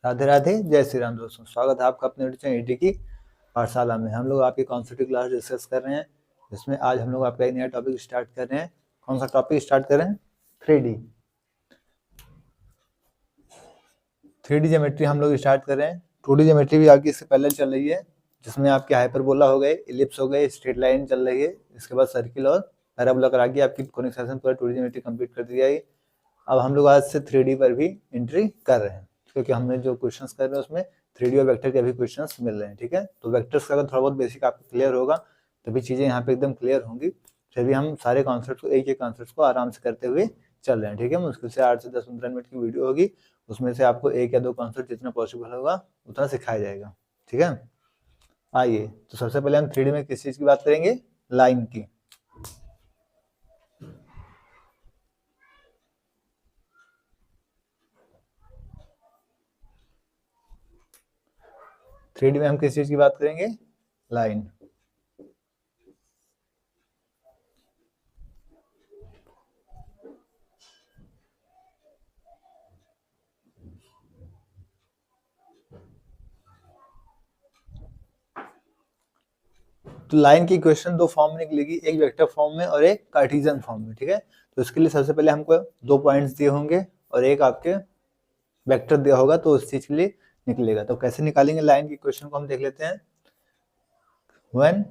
राधे राधे, जय श्री राम दोस्तों। स्वागत है आपका अपने चैनल ईटी की पाठशाला में। हम लोग आपकी कॉन्सेप्ट की क्लास डिस्कस कर रहे हैं, जिसमें आज हम लोग आपका एक नया टॉपिक स्टार्ट कर रहे हैं। कौन सा टॉपिक स्टार्ट कर रहे हैं? 3D ज्योमेट्री हम लोग स्टार्ट कर रहे हैं। 2D ज्योमेट्री भी आपकी इससे पहले चल रही है, जिसमें आपके हाइपरबोला हो गए, इलिप्स हो गए, स्ट्रेट लाइन चल रही है। इसके बाद सर्किल और पैराबोला करा के आपकी कोनिक सेक्शन पूरा 2D ज्योमेट्री कंप्लीट कर दी जाएगी। अब हम लोग आज से 3D पर भी एंट्री कर रहे हैं, क्योंकि हमने जो क्वेश्चंस कर रहे हैं उसमें 3D और वेक्टर के भी क्वेश्चंस मिल रहे हैं। ठीक है, तो वेक्टर्स का अगर थोड़ा बहुत बेसिक आपको क्लियर होगा तभी चीज़ें यहाँ पे एकदम क्लियर होंगी। फिर भी हम सारे कॉन्सेप्ट को एक कॉन्सेप्ट को आराम से करते हुए चल रहे हैं। ठीक है, मुश्किल से 8 से 10-15 मिनट की वीडियो होगी, उसमें से आपको 1 या 2 कॉन्सेप्ट जितना पॉसिबल होगा उतना सिखाया जाएगा। ठीक है, आइए तो सबसे पहले हम 3D में किस चीज़ की बात करेंगे? लाइन की। थ्री डी में हम किस चीज की बात करेंगे? लाइन। तो लाइन की इक्वेशन दो फॉर्म में निकलेगी, एक वेक्टर फॉर्म में और एक कार्टेशियन फॉर्म में। ठीक है, तो इसके लिए सबसे पहले हमको 2 पॉइंट्स दिए होंगे और एक आपके वेक्टर दिया होगा, तो उस चीज के लिए निकलेगा। तो कैसे निकालेंगे लाइन की इक्वेशन को हम देख लेते हैं। व्हेन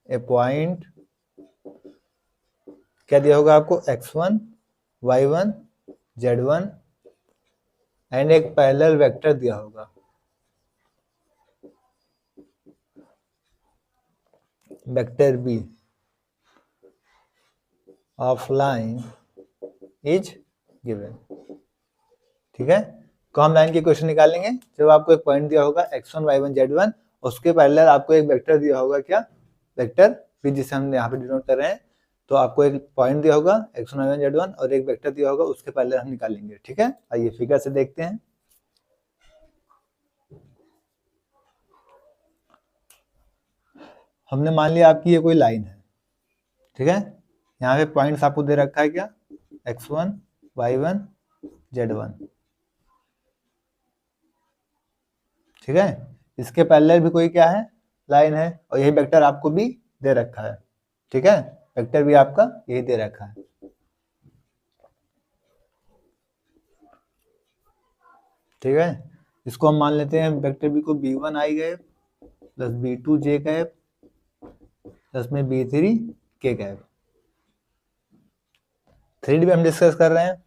ए पॉइंट, क्या दिया होगा आपको? x1 y1 z1 एंड एक पैरेलल वेक्टर दिया होगा, vector b of line is given. ठीक है, तो हम लाइन की क्वेश्चन निकालेंगे जब आपको एक पॉइंट दिया होगा x1 y1 z1, उसके पैरेलल आपको एक वेक्टर दिया होगा, क्या? वेक्टर p, जिसे हम यहाँ पे डिनोट कर रहे हैं। तो आपको एक पॉइंट दिया होगा x1 y1 z1 और एक वेक्टर दिया होगा, उसके पैरेलल हम निकालेंगे। ठीक है, आइए फिगर से देखते हैं। हमने मान लिया आपकी ये कोई लाइन है। ठीक है, यहाँ पे पॉइंट्स आपको दे रखा है, क्या? x1 y1 z1। ठीक है, इसके पैरेलल भी कोई क्या है? लाइन है, और यही वेक्टर आपको भी दे रखा है। ठीक है, वेक्टर भी आपका यही दे रखा है। ठीक है, इसको हम मान लेते हैं वेक्टर बी को b1 i gap plus b2 j gap plus में b3 k गैप। 3D में हम डिस्कस कर रहे हैं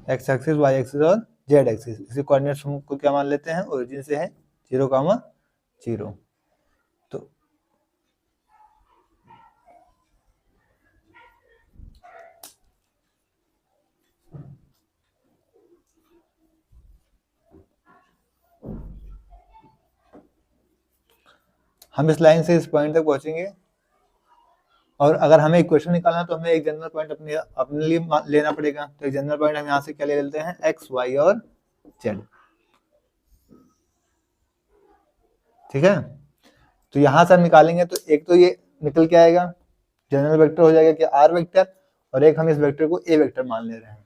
x एक्सिस, y एक्सिस और z एक्सिस। इसी कोऑर्डिनेट्स हमको क्या मान लेते हैं? ओरिजिन से है 0,0। तो हम इस लाइन से इस पॉइंट तक पहुंचेंगे, और अगर हमें इक्वेशन निकालना है तो हमें एक जनरल पॉइंट अपने लिए लेना पड़ेगा। तो एक जनरल पॉइंट हम यहाँ से क्या ले लेते हैं? x, y और z। ठीक है, तो यहाँ से हम निकालेंगे तो एक तो ये निकल के आएगा, जनरल वेक्टर हो जाएगा कि r वेक्टर, और एक हम इस वेक्टर को a वेक्टर मान ले रहे हैं।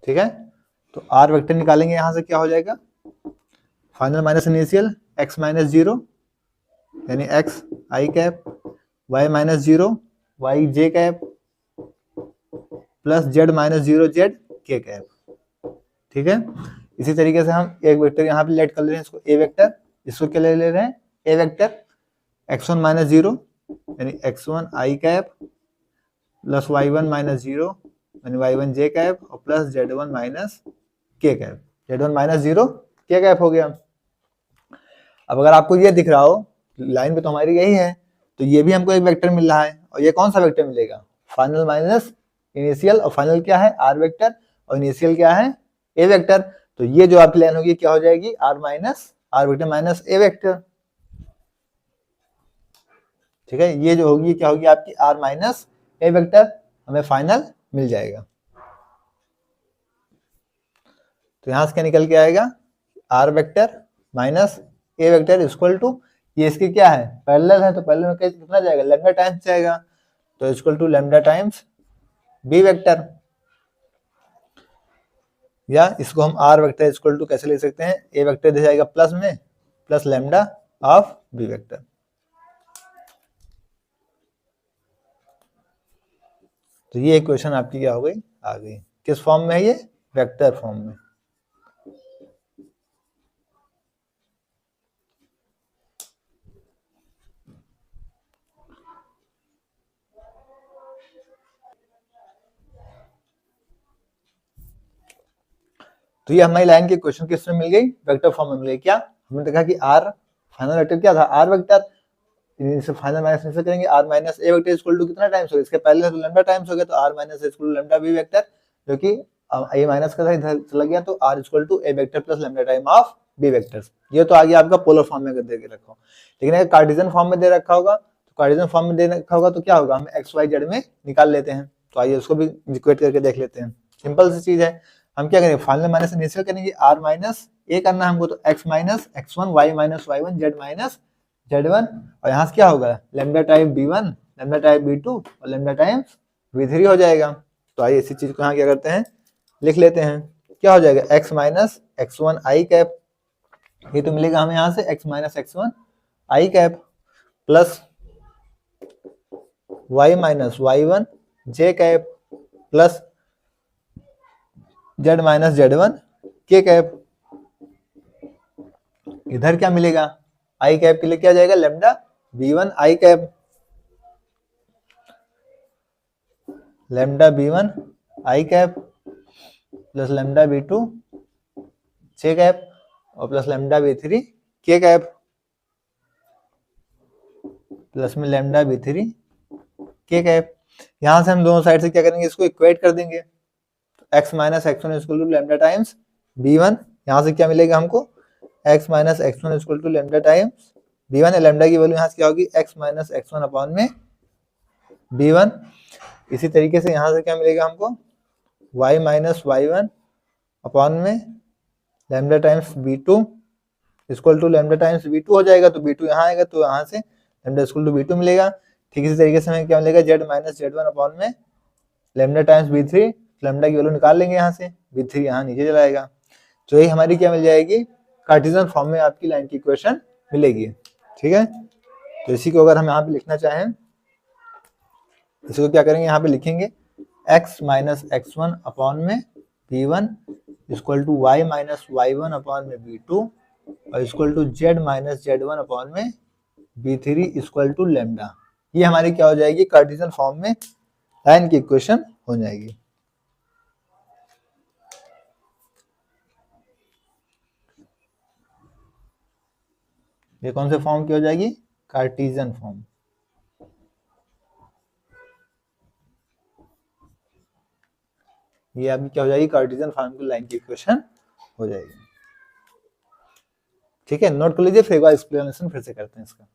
ठीक है, तो r वेक्टर निकालेंगे, यहाँ से क्या हो जाएगा? Final minus initial x minus 0 यानी x i cap, y minus 0 y j cap plus z minus 0 z k cap. ठीक है, इसी तरीके से हम एक वेक्टर यहाँ पे लेट कर ले रहे हैं, इसको a वेक्टर, इसको क्या ले रहे हैं? a वेक्टर x1 माइनस 0 यानी x1 i cap plus y1 minus 0 यानी y1 j कैप और plus z1 minus k cap. z1 minus 0 k cap हो गया। अब अगर आपको ये दिख रहा हो, लाइन पे तो हमारी यही है, तो ये भी हमको एक वेक्टर मिल रहा है, और ये कौन सा वेक्टर मिलेगा? फाइनल माइनस इनिशियल, और फाइनल क्या है? r वेक्टर, और इनिशियल क्या है? a vector. तो ये जो आपकी लाइन होगी क्या हो जाएगी? r vector minus a vector. ठीक है, ये जो होगी क्या होगी? आपकी r माइनस a वेक्टर, हमें फाइनल मिल जाएगा। तो यहां से क्या निकल के आएगा? r vector minus a vector equal to, ये इसके क्या है? पैरेलल है, तो पैरेलल में कितना जाएगा? लैम्डा टाइम्स जाएगा, तो equal to lambda times b vector. या इसको हम आर वेक्टर इक्वल टू कैसे ले सकते हैं, ए वेक्टर दे जाएगा प्लस में plus lambda of B vector. तो ये इक्वेशन आपकी क्या हो गई, आ गई। किस फॉर्म में है ये, वेक्टर फॉर्म में। तो ये हमारी लाइन की क्वेश्चन किस में मिल गई, वेक्टर फॉर्म में मिल गई। क्या हमने देखा कि आर फाइनल वेक्टर क्या था, आर वेक्टर, इनसे फाइनल माइनस इनसे करेंगे, R minus A vector equal to कितना टाइम्स हो गया, इसके पहले तो लैम्डा टाइम्स हो गया, तो R minus A equal to lambda B vector, जो कि ए माइनस का था इधर चला गया, तो R equal to A vector plus lambda time of B vectors. ये तो आ गया आपका पोलर फॉर्म में दे के रखा हो। लेकिन अगर कार्टेशियन फॉर्म में दे रखा होगा, तो कार्टेशियन फॉर्म में दे रखा होगा तो क्या होगा, हम एक्स वाई जेड में निकाल लेते हैं। तो आइए उसको भी इक्वेट करके देख लेते हैं। सिंपल सी चीज है, हम क्या करेंगे, फाइनल माइनस इनिशियल करेंगे, आर माइनस ए करना है हमको, तो X minus x one, Y minus Y one, Z minus Z1, और यहाँ से क्या होगा, lambda time B1, lambda time B2 और लैम्डा टाइम B3 हो जाएगा। तो आइए इसी चीज को यहाँ क्या करते हैं, लिख लेते हैं। क्या हो जाएगा, x minus x1 i cap, ये तो मिलेगा हमें यहाँ से x minus x1 i cap, plus y minus y1 j cap, plus z minus z1 के कैप। इधर क्या मिलेगा, आई कैप के लिए क्या जाएगा, लैम्डा B1 आई कैप, लैम्डा B1 आई कैप प्लस लैम्डा B2 जे कैप और प्लस लैम्डा B3 के कैप, प्लस में लैम्डा B3 के कैप। यहां से हम दोनों साइड से क्या करेंगे, इसको इक्वेट कर देंगे। तो x minus x1 equal to lambda times B1, यहाँ से क्या मिलेगा हमको, x minus x1 equal to lambda times B1 है, लैम्डा की वैल्यू यहाँ से क्या होगी, x माइनस x1 अपॉन में B1। इसी तरीके से यहाँ से क्या मिलेगा हमको, y माइनस y1 अपॉन में lambda times B2 equal to lambda times B2 हो जाएगा। तो B2 यहाँ आएगा, तो यहाँ से लैम्डा इक्वल टू B2 मिलेगा। ठीक इसी तरीके से हमें क्या मिलेगा, z माइनस z1 अपॉन में लैम्डा टाइम्स B3, लैम्डा की वैल्यू निकाल लेंगे यहाँ से, B3 यहाँ नीचे चला जाएगा। तो यही हमारी क्या मिल जाएगी, कार्टेशियन फॉर्म में आपकी लाइन की इक्वेशन मिलेगी। ठीक है, तो इसी को अगर हम यहाँ पे लिखना चाहें, इसको क्या करेंगे, यहाँ पे लिखेंगे x माइनस x1 अपॉन में B1 equal to y minus y1 upon में B2 और equal to z minus z1 upon में B3 इक्वल टू लैम्डा। ये हमारी क्या हो जाएगी, कार्टेशियन फॉर्म में लाइन की इक्वेशन हो जाएगी। ये कौन से फॉर्म की हो जाएगी, कार्टेशियन फॉर्म। ये आपकी क्या हो जाएगी, कार्टेशियन फॉर्म की लाइन की इक्वेशन हो जाएगी। ठीक है, नोट कर लीजिए, फिर एक बार एक्सप्लेनेशन फिर से करते हैं इसका।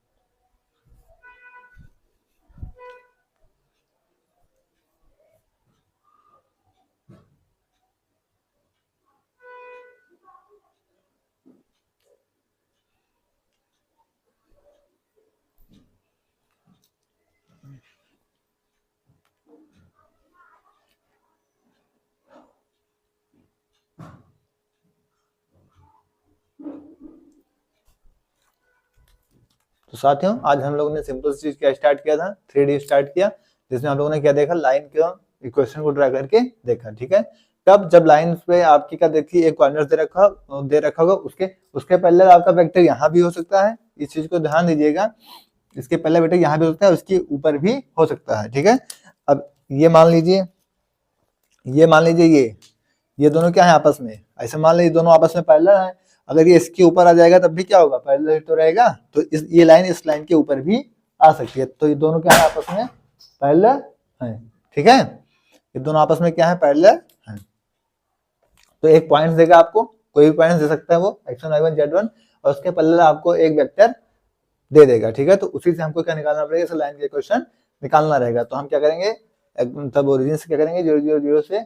तो साथियों, आज हम लोगों ने सिंपल चीज क्या स्टार्ट किया था, 3D स्टार्ट किया, जिसमें हम लोगों ने क्या देखा, लाइन के इक्वेशन को ड्रा करके देखा। ठीक है, तब जब लाइन पे आपकी क्या देखी, एक कॉर्नर दे रखा होगा, उसके पहले आपका वेक्टर यहाँ भी हो सकता है, इस चीज को ध्यान दीजिएगा, इसके पहले वेक्टर यहाँ भी हो सकता है, उसके ऊपर भी हो सकता है। ठीक है, अब ये मान लीजिए ये दोनों क्या है आपस में, ऐसे मान लीजिए दोनों आपस में पैरेलल है। अगर ये इसके ऊपर आ जाएगा तब भी क्या होगा, पैरेलल तो रहेगा, तो ये लाइन इस लाइन के ऊपर भी आ सकती है। तो ये दोनों क्या है आपस में पैरेलल है। ठीक है, ये दोनों आपस में क्या है, पैरेलल है। तो एक पॉइंट देगा आपको, कोई भी पॉइंट दे सकता है वो x1 y1 z1, और उसके पैरेलल आपको एक वेक्टर दे देगा। ठीक है, तो उसी से हमको क्या निकालना पड़ेगा, इस लाइन का इक्वेशन निकालना रहेगा। तो हम क्या करेंगे, तब ओरिजिन से क्या करेंगे, 0 0 0 से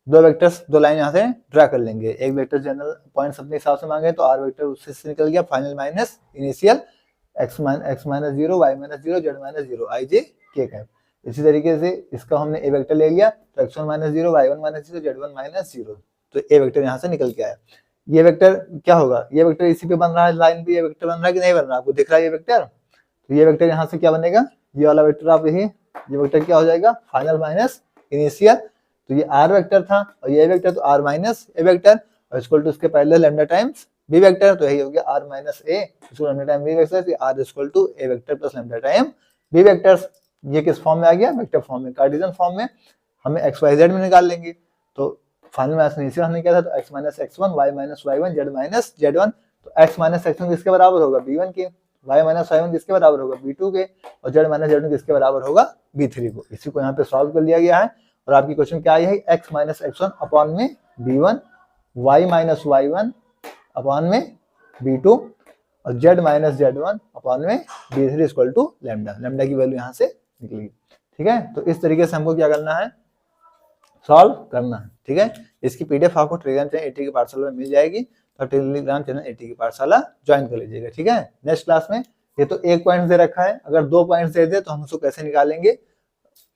दो वेक्टर्स, दो लाइन यहाँ से ड्रा कर लेंगे। एक वेक्टर जनरल पॉइंट्स अपने हिसाब से मांगे, तो आर वेक्टर उससे से निकल गया, final minus initial x minus 0 y minus 0 z minus 0 i j k cap. इसी तरीके से इसका हमने ए वेक्टर ले लिया, तो x1 minus 0 y1 minus 0 z1 minus 0। तो ए वेक्टर यहाँ से निकल के आया। ये वेक्टर क्या होगा, ये वेक्टर इसी पे बन रहा है, लाइन पे ये वेक्टर बन रहा है कि नहीं बन रहा है, आपको दिख रहा है ये वेक्टर। तो ये वेक्टर यहाँ से क्या बनेगा, ये वाला वेक्टर आप यही, ये वेक्टर क्या हो जाएगा, फाइनल माइनस इनिशियल। तो ये आर वेक्टर था और ये वेक्टर, तो आर माइनस ए वेक्टर और इक्वल टू इसके पहले लैम्डा टाइम्स बी वेक्टर, तो यही हो गया R minus A equal lambda time B vector, R equal to A vector plus lambda time B vectors. ये किस फॉर्म में आ गया, वेक्टर फॉर्म में, कार्टेशियन फॉर्म में। हमें एक्स वाई जेड में निकाल लेंगे, तो फाइनल माइनस इनिशियल हमने क्या था, तो X minus x one, Y minus Y one, Z minus Z one. तो एक्स माइनस एक्स वन किसके बराबर होगा, बी वन के, वाई माइनस वाई वन किसके बराबर होगा, बी टू के, और जेड माइनस जेड वन किसके बराबर होगा, बी थ्री को। इसी को यहाँ पे सॉल्व कर लिया गया है और आपकी क्वेश्चन क्या आई है, x minus x one upon में b one, Y minus Y one upon में बी टू और z minus Z one upon में b three equal to lambda. Lambda की वैल्यू यहाँ से निकलेगी। ठीक है, तो इस तरीके से हमको क्या करना है, सॉल्व करना है। ठीक है, इसकी पीडीएफ आपको टेलीग्राम चैनल एटी की पाठशाला में मिल जाएगी, तो टेलीग्राम चैनल एटी की पाठशाला ज्वाइन कर लीजिएगा। ठीक है, नेक्स्ट क्लास में ये तो एक पॉइंट दे रखा है, अगर 2 पॉइंट्स दे दे तो हम उसको कैसे निकालेंगे,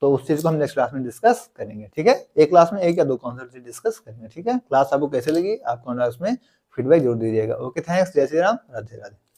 तो उस चीज को हम नेक्स्ट क्लास में डिस्कस करेंगे। ठीक है, एक क्लास में 1 या 2 कॉन्सेप्ट डिस्कस करेंगे। ठीक है, क्लास आपको कैसे लगी, आप कमेंट बॉक्स में फीडबैक जरूर दीजिएगा। ओके, थैंक्स, जय श्री राम, राधे राधे।